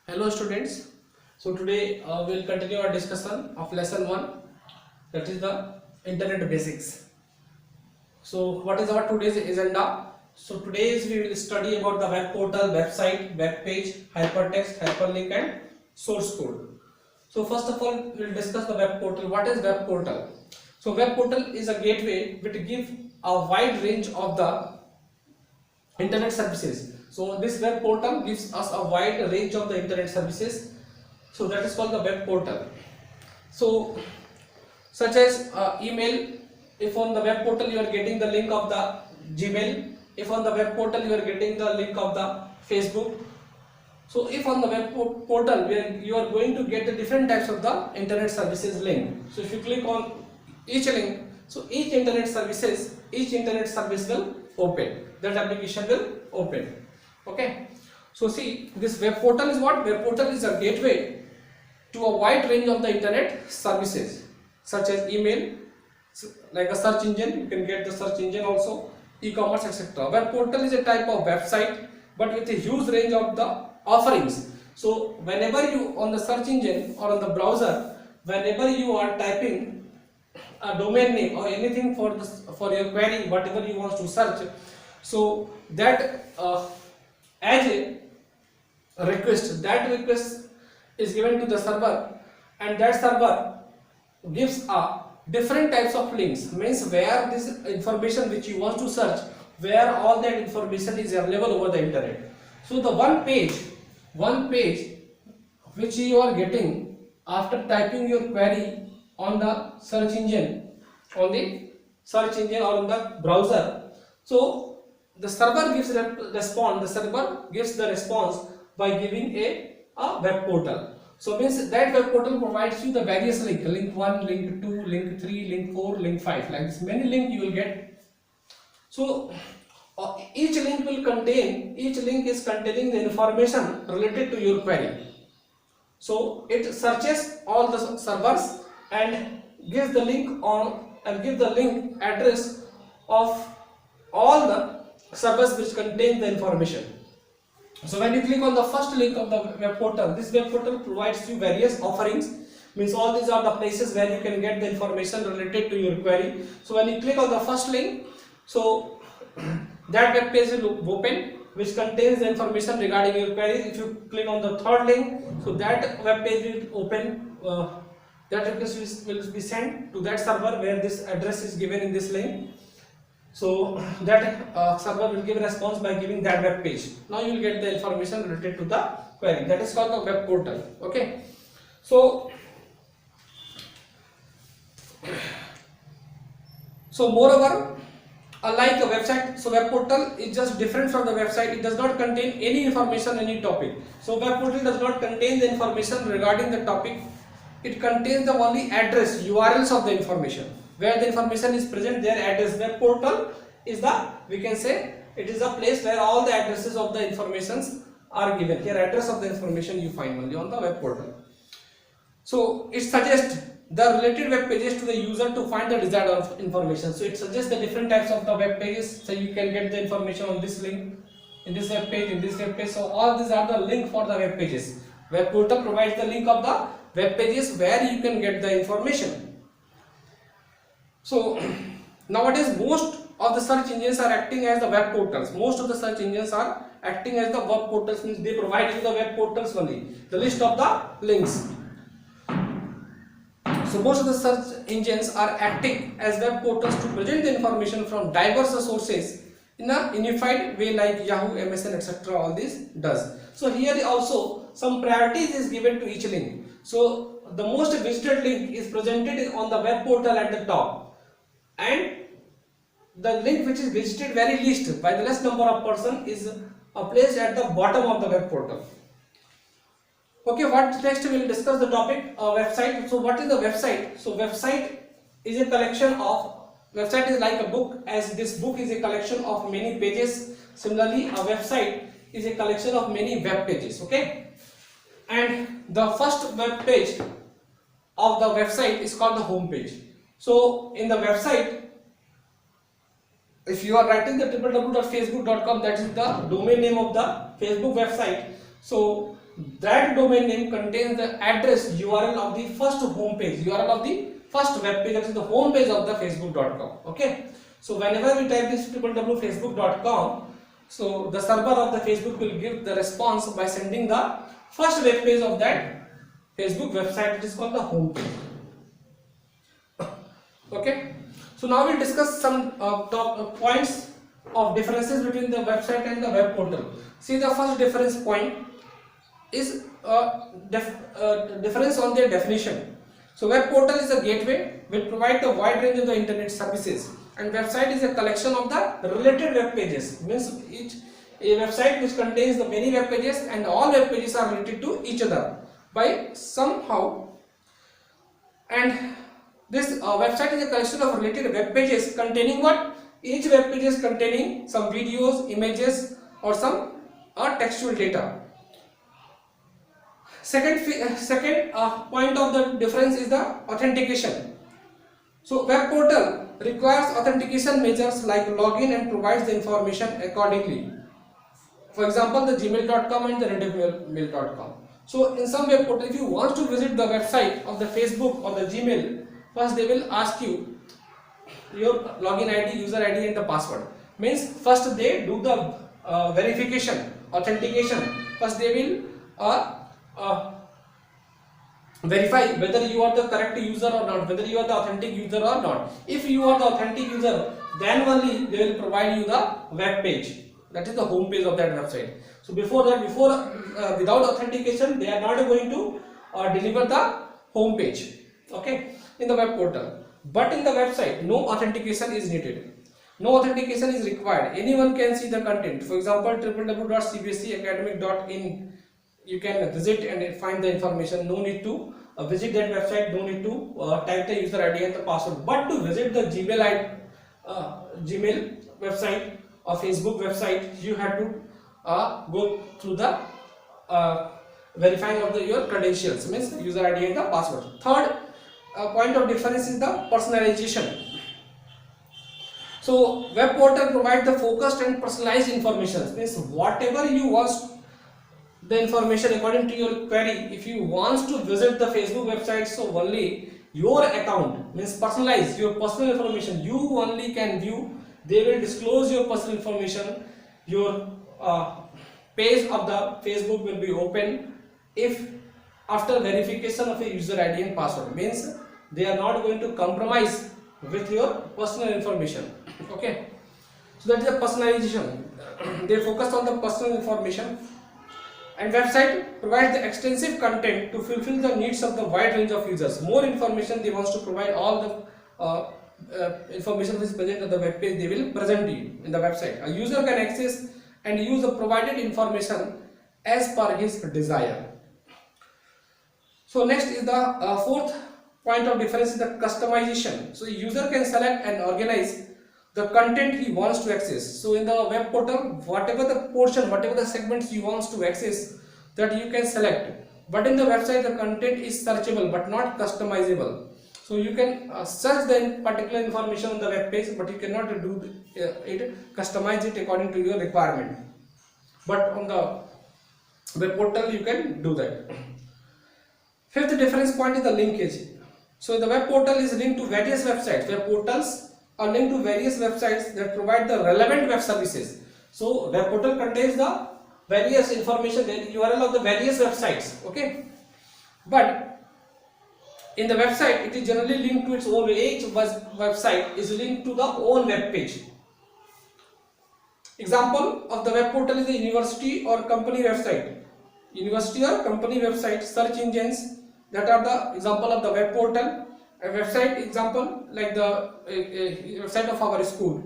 Hello students. So today we'll continue our discussion of lesson 1, that is the internet basics. So what is our today's agenda? So today's we will study about the web portal, website, web page, hypertext, hyperlink and source code. So first of all we will discuss the web portal. What is web portal? So web portal is a gateway which gives a wide range of the internet services. So this web portal gives us a wide range of the internet services. So that is called the web portal. So such as email, if on the web portal you are getting the link of the Gmail, if on the web portal you are getting the link of the Facebook. So if on the web portal where you are going to get the different types of the internet services link. So if you click on each link, so each internet service will open, that application will open. Okay, so see, this web portal is what? Web portal is a gateway to a wide range of the internet services such as email, like a search engine, you can get the search engine also, e-commerce, etc. Web portal is a type of website but with a huge range of the offerings. So whenever you on the search engine or on the browser, whenever you are typing a domain name or anything for this, for your query, whatever you want to search, so that as a request, that request is given to the server, and that server gives a different types of links, means where this information which you want to search, where all that information is available over the internet. So the one page which you are getting after typing your query on the search engine, or on the browser, so the server gives the response by giving a web portal. So means that web portal provides you the various link 1, link 2, link 3, link 4, link 5, like this many link you will get. So each link is containing the information related to your query. So it searches all the servers and gives the link address of all the servers which contain the information. So when you click on the first link of the web portal, this web portal provides you various offerings, means all these are the places where you can get the information related to your query. So when you click on the first link, so that web page will open which contains the information regarding your query. If you click on the third link, so that web page will open, that request will be sent to that server where this address is given in this link. So that server will give a response by giving that web page. Now you will get the information related to the query. That is called the web portal. Okay. So moreover, unlike a website, so web portal is just different from the website. It does not contain any information, any topic. So web portal does not contain the information regarding the topic. It contains the only address, URLs of the information. Where the information is present, their address. Web portal is we can say it is a place where all the addresses of the informations are given. Here address of the information you find only on the web portal. So it suggests the related web pages to the user to find the desired information. So it suggests the different types of the web pages. So you can get the information on this link, in this web page, in this web page. So all these are the link for the web pages. Web portal provides the link of the web pages where you can get the information. So nowadays most of the search engines are acting as the web portals. Most of the search engines are acting as the web portals, means they provide you the web portals only, the list of the links. So most of the search engines are acting as web portals to present the information from diverse sources in a unified way, like Yahoo, MSN, etc. all this does. So here also some priorities is given to each link. So the most visited link is presented on the web portal at the top, and the link which is visited very least by the less number of person is placed at the bottom of the web portal. Okay, what next we will discuss the topic website. So what is the website? So website is a collection of, website is like a book, as this book is a collection of many pages. Similarly, a website is a collection of many web pages. Okay, and the first web page of the website is called the home page. So in the website, if you are writing the www.facebook.com, that is the domain name of the Facebook website. So that domain name contains the address URL of the first home page, URL of the first web page, that is the home page of the facebook.com. Okay, so whenever we type this www.facebook.com, so the server of the Facebook will give the response by sending the first web page of that Facebook website. It is called the home page. Okay, so now we'll discuss some points of differences between the website and the web portal. See, the first difference point is difference on their definition. So web portal is a gateway which provides a wide range of the internet services, and website is a collection of the related web pages. Means a website which contains the many web pages, and all web pages are related to each other by somehow. And this website is a collection of related web pages containing what? Each web page is containing some videos, images, or some textual data. Second point of the difference is the authentication. So web portal requires authentication measures like login and provides the information accordingly. For example, the gmail.com and the rediffmail.com. So in some web portal, if you want to visit the website of the Facebook or the Gmail, first they will ask you your login ID, user ID and the password. Means first they do the verification, authentication. First they will verify whether you are the correct user or not, whether you are the authentic user or not. If you are the authentic user, then only they will provide you the web page, that is the home page of that website. So before that, without authentication, they are not going to deliver the home page, okay, in the web portal. But in the website, no authentication is needed. No authentication is required. Anyone can see the content. For example, www.cbseacademic.in, you can visit and find the information. No need to visit that website. No need to type the user ID and the password. But to visit the Gmail website or Facebook website, you have to go through the verifying of your credentials, means user ID and the password. Third point of difference is the personalization. So web portal provides the focused and personalized information. Means whatever you want, the information according to your query. If you want to visit the Facebook website, so only your account, means personalized, your personal information you only can view. They will disclose your personal information. Your page of the Facebook will be open if after verification of a user ID and password. Means they are not going to compromise with your personal information. Okay, so that is the personalization. They focus on the personal information. And website provides the extensive content to fulfill the needs of the wide range of users. More information they want to provide, all the information which is present on the web page, they will present to you in the website. A user can access and use the provided information as per his desire. So next is the fourth point of difference is the customization. So user can select and organize the content he wants to access. So in the web portal, whatever the portion, whatever the segments you want to access, that you can select. But in the website, the content is searchable but not customizable. So you can search the particular information on the web page, but you cannot do it, customize it according to your requirement. But on the web portal, you can do that. Fifth difference point is the linkage. So the web portal is linked to various websites. Web portals are linked to various websites that provide the relevant web services. So web portal contains the various information, the URL of the various websites. Okay, but in the website, it is generally linked to its own. Each website is linked to the own web page. Example of the web portal is the university or company website. University or company website search engines, that are the example of the web portal. A website example like the website of our school.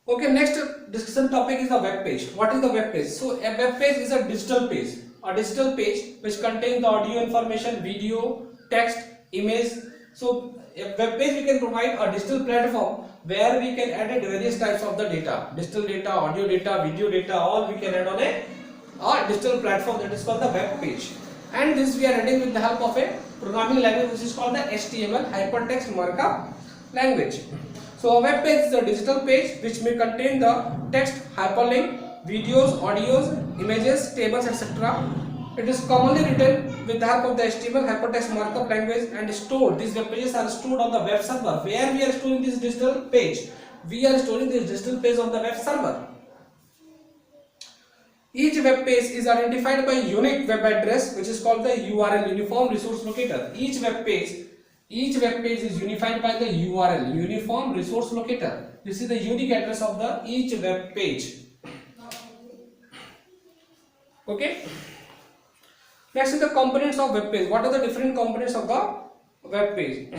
Okay, next discussion topic is the web page. What is the web page? So a web page is a digital page which contains the audio information, video, text, image. So a web page we can provide a digital platform where we can add various types of the data, digital data, audio data, video data, all we can add on a digital platform, that is called the web page. And this we are adding with the help of a programming language which is called the HTML, Hypertext Markup Language. So a web page is a digital page which may contain the text, hyperlink, videos, audios, images, tables, etc. It is commonly written with the help of the HTML hypertext markup language and stored. These web pages are stored on the web server. Where we are storing this digital page? We are storing this digital page on the web server. Each web page is identified by a unique web address which is called the URL, Uniform Resource Locator. Each web page is unified by the URL, Uniform Resource Locator. This is the unique address of the each web page. Okay. Next is the components of web page. What are the different components of the web page?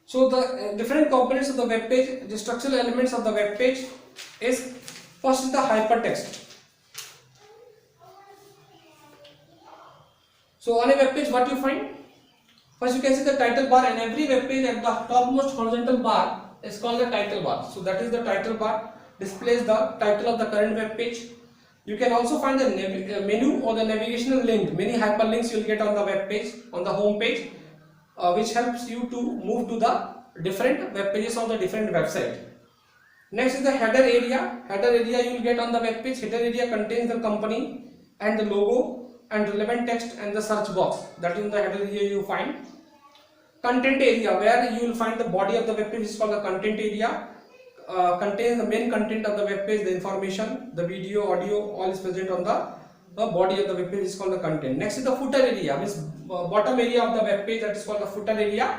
So the different components of the web page, the structural elements of the web page is first is the hypertext. So on a web page, what you find? First you can see the title bar, and every web page at the topmost horizontal bar is called the title bar. So that is the title bar, displays the title of the current web page. You can also find the menu or the navigational link. Many hyperlinks you will get on the web page, on the home page, which helps you to move to the different web pages of the different website. Next is the header area. Header area you will get on the web page. Header area contains the company and the logo and relevant text and the search box. That is the header area you find. Content area, where you will find the body of the web page, is called the content area. Contains the main content of the web page, the information, the video, audio, all is present on the body of the web page, is called the content. Next is the footer area, means bottom area of the web page, that is called the footer area.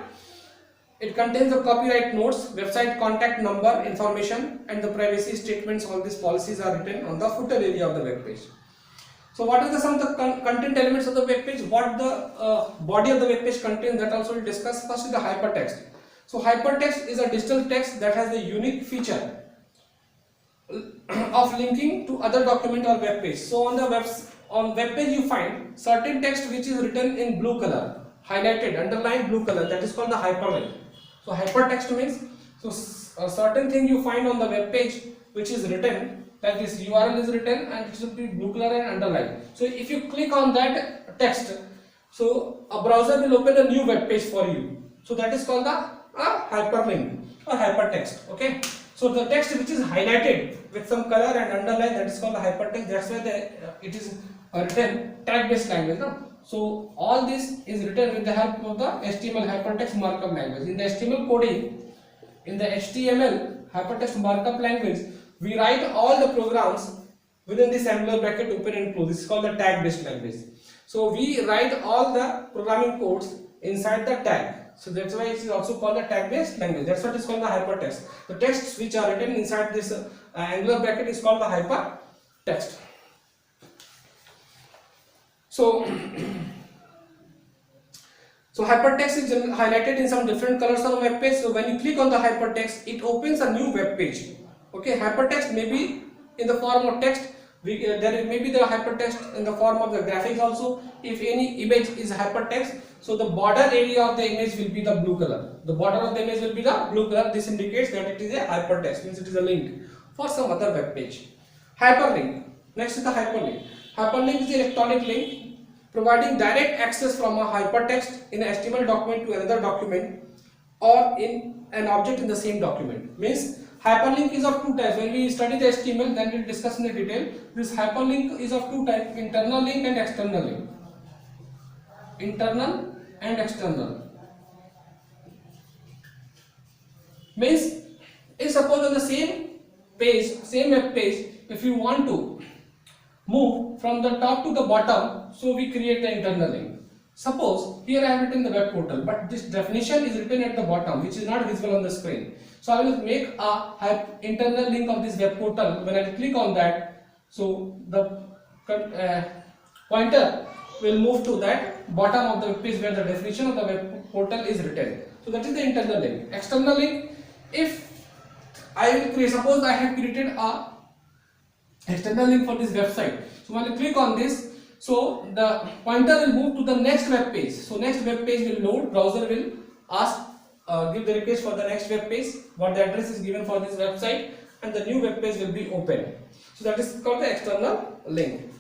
It contains the copyright notes, website contact number information, and the privacy statements. All these policies are written on the footer area of the web page. So what are some of the content elements of the web page? What the body of the web page contains, that also we will discuss. First is the hypertext. So hypertext is a digital text that has the unique feature of linking to other document or web page. So on the web page you find certain text which is written in blue color, highlighted, underlined blue color, that is called the hyperlink. So hypertext means, so a certain thing you find on the web page which is written, like this URL is written and it should be blue color and underlined. So if you click on that text, so a browser will open a new web page for you. So that is called the hyperlink or hypertext. Okay. So the text which is highlighted with some color and underlined, that is called the hypertext. That's why it is written tag-based language. No? So all this is written with the help of the HTML hypertext markup language. In the HTML coding, in the HTML hypertext markup language, we write all the programs within this angular bracket open and close. This is called the tag-based language. So we write all the programming codes inside the tag. So that's why it is also called the tag-based language. That's what is called the hypertext. The texts which are written inside this angular bracket is called the hypertext. So hypertext is highlighted in some different colors on the web page. So when you click on the hypertext, it opens a new web page. Okay, hypertext may be in the form of text. There may be the hypertext in the form of the graphics also. If any image is hypertext, so the border area of the image will be the blue color. The border of the image will be the blue color. This indicates that it is a hypertext, means it is a link for some other web page. Hyperlink. Next is the hyperlink. Hyperlink is the electronic link providing direct access from a hypertext in a HTML document to another document or in an object in the same document. Means hyperlink is of two types. When we study the HTML, then we will discuss in the detail. This hyperlink is of two types: internal link and external link. Internal and external. Means, if suppose on the same page, same web page, if you want to move from the top to the bottom, so we create the internal link. Suppose here I have written the web portal, but this definition is written at the bottom, which is not visible on the screen. So I will make a internal link of this web portal. When I click on that, so the pointer will move to that bottom of the web page where the definition of the web portal is written. So that is the internal link. External link, if I will create, suppose I have created a external link for this website. So when I click on this, so the pointer will move to the next web page. So next web page will load, browser will ask, give the request for the next web page, what the address is given for this website, and the new web page will be open. So that is called the external link.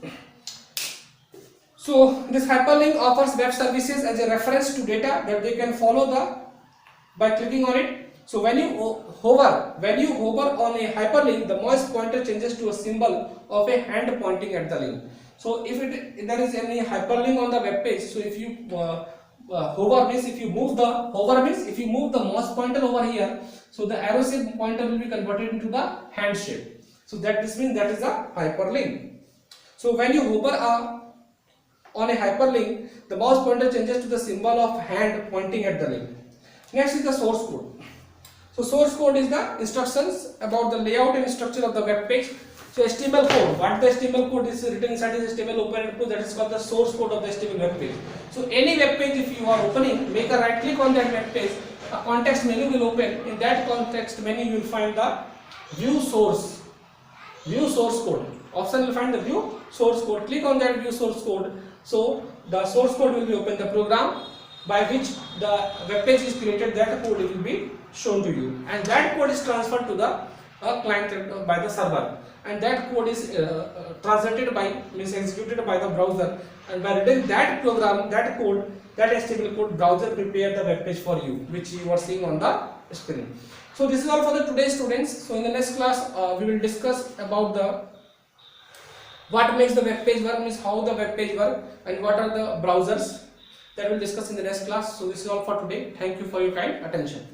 So this hyperlink offers web services as a reference to data that they can follow by clicking on it. So when you hover on a hyperlink, the mouse pointer changes to a symbol of a hand pointing at the link. So if there is any hyperlink on the web page, so if you hover means if you move the mouse pointer over here, so the arrow shape pointer will be converted into the hand shape. So this means that is a hyperlink. So when you hover on a hyperlink, the mouse pointer changes to the symbol of hand pointing at the link. Next is the source code. So source code is the instructions about the layout and structure of the web page. So HTML code, what the HTML code is written inside is HTML open code, that is called the source code of the HTML web page. So any web page if you are opening, make a right click on that web page, a context menu will open. In that context menu you will find the view source code. Option will find the view source code. Click on that view source code. So the source code will be open. The program by which the web page is created, that code will be shown to you, and that code is transferred to the client by the server, and that code is executed by the browser, and by reading that program, that HTML code, browser prepare the web page for you, which you are seeing on the screen. So this is all for the today students. So in the next class we will discuss about what makes the web page work, means how the web page work, and what are the browsers, that we'll discuss in the next class. So this is all for today. Thank you for your kind attention.